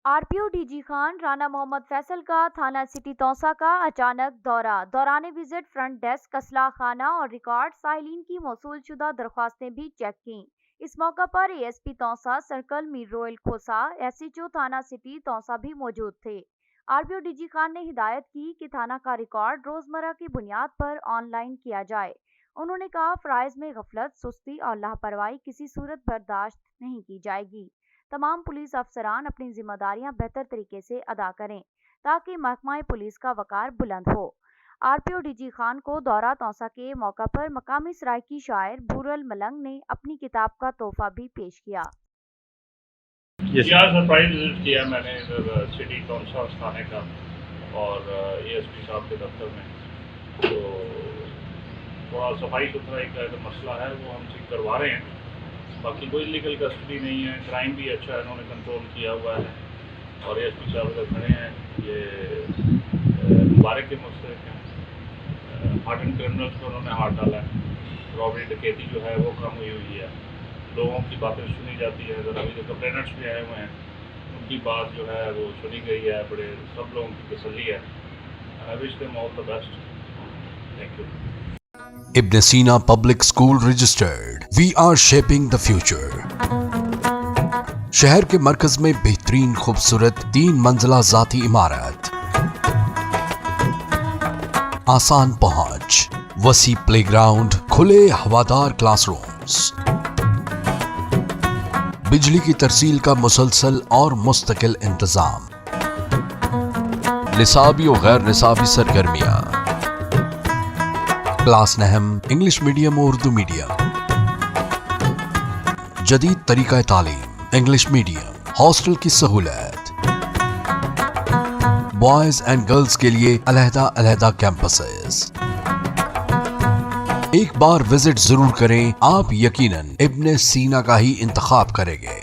Are P O D G Khan Rana Muhammad Faisal کا تھانہ city توسا کا اچانک دورہ، دوران وزٹ فرنٹ ڈیسک، اسلحہ خانہ اور ریکارڈ سائلین کی موصول شدہ درخواستیں بھی چیک کیں۔ اس موقع پر A S P Taunsa circle Mir Raweel Khosa, S H O تھانہ سٹی توسا بھی موجود تھے۔ R P O D G Khan نے ہدایت کی کہ تھانہ کا ریکارڈ روزمرہ کی بنیاد پر آن لائن کیا جائے۔ انہوں نے کہا فرائض میں غفلت، سستی اور لاپرواہی کسی صورت برداشت نہیں کی جائے گی۔ تمام پولیس افسران اپنی ذمہ داریاں بہتر طریقے سے ادا کریں تاکہ محکمہ پولیس کا وقار بلند ہو۔ R P O D G Khan کو دورہ توسا کے موقع پر مقامی سرائکی شاعر بھورل ملنگ نے اپنی کتاب کا تحفہ بھی پیش کیا۔ یہاں سرپرائز وزٹ کیا میں نے ادھر سٹی توسا تھانے کا اور اے ایس پی صاحب کے دفتر میں، تو تھوڑا صفائی ستھرائی کا جو مسئلہ ہے وہ ہم ٹھیک کروا رہے ہیں۔ باقی کوئی لیگل کسٹڈی نہیں ہے، کرائم بھی اچھا ہے، انہوں نے کنٹرول کیا ہوا ہے اور اے ایس پی صاحب ادھر کھڑے ہیں، یہ مبارک کے مستحق ہیں۔ ہارڈ اینڈ کرمنلس کو انہوں نے ہاتھ ڈالا ہے، رابری ڈکیتی جو ہے وہ کم ہوئی ہے، لوگوں کی باتیں سنی جاتی ہے، ذرا ابھی جو کمپلینٹس بھی آئے ہوئے ہیں ان کی بات جو ہے وہ سنی گئی ہے، بڑے سب لوگوں کی تسلی ہے۔ I wish them all the best. Thank you. Ibn Sina Public School registered. We are shaping the future. شہر کے مرکز میں بہترین خوبصورت 3 منزلہ ذاتی عمارت، آسان پہنچ، وسیع پلے گراؤنڈ، کھلے ہوادار کلاس رومز، بجلی کی ترسیل کا مسلسل اور مستقل انتظام، نصابی و غیر نصابی سرگرمیاں، کلاس نہم انگلش میڈیم اور اردو میڈیم، جدید طریقہ تعلیم انگلش میڈیم، ہاسٹل کی سہولت، بوائز اینڈ گرلز کے لیے علیحدہ علیحدہ کیمپسز۔ ایک بار وزٹ ضرور کریں، آپ یقیناً ابن سینا کا ہی انتخاب کریں گے۔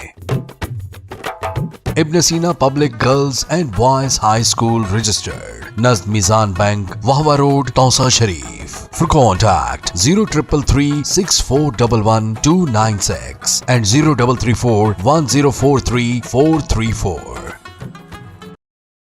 Ibn Sina public girls and boys high school registered, نزد Meezan bank, Vehova road, Taunsa Sharif. For contact 0333 6411 296 and 0334 1043 434.